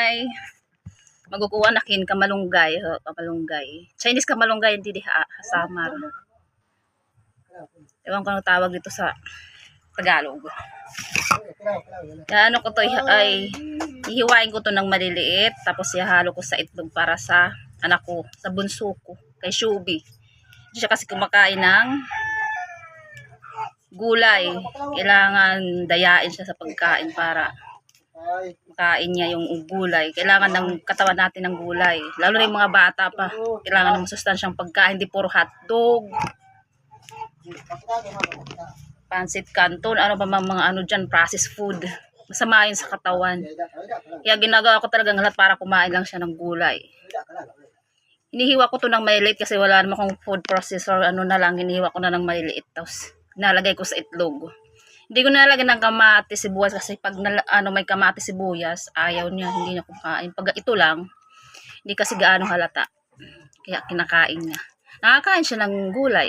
ay magkukuha na kin kamalunggay, kamalunggay. Chinese kamalunggay hindi di Samar. Ewan ko ano tawag dito sa Tagalog. Ano ko to ay hihiwain ko to ng maliliit tapos ihalo ko sa itlog para sa anak ko, sa bunso ko, kay Shubi. Hindi siya kasi kumakain ng gulay. Kailangan dayain siya sa pagkain para makain niya yung gulay. Kailangan ng katawan natin ng gulay. Lalo na yung mga bata pa. Kailangan ng masustansyang pagkain, hindi puro hotdog, pansit canton, ano pa mga ano dyan, processed food. Masama yun sa katawan. Kaya ginagawa ko talagang lahat para kumain lang siya ng gulay. Hinihiwa ko to ng maliliit kasi wala naman akong food processor, ano na lang, hinihiwa ko na ng maliliit. Tapos nalagay ko sa itlog. Hindi ko nalagay ng kamatis, sibuyas kasi pag may kamatis, sibuyas, ayaw niya, hindi niya kumain. Pag ito lang, hindi kasi gaano halata. Kaya kinakain niya. Nakakain siya ng gulay.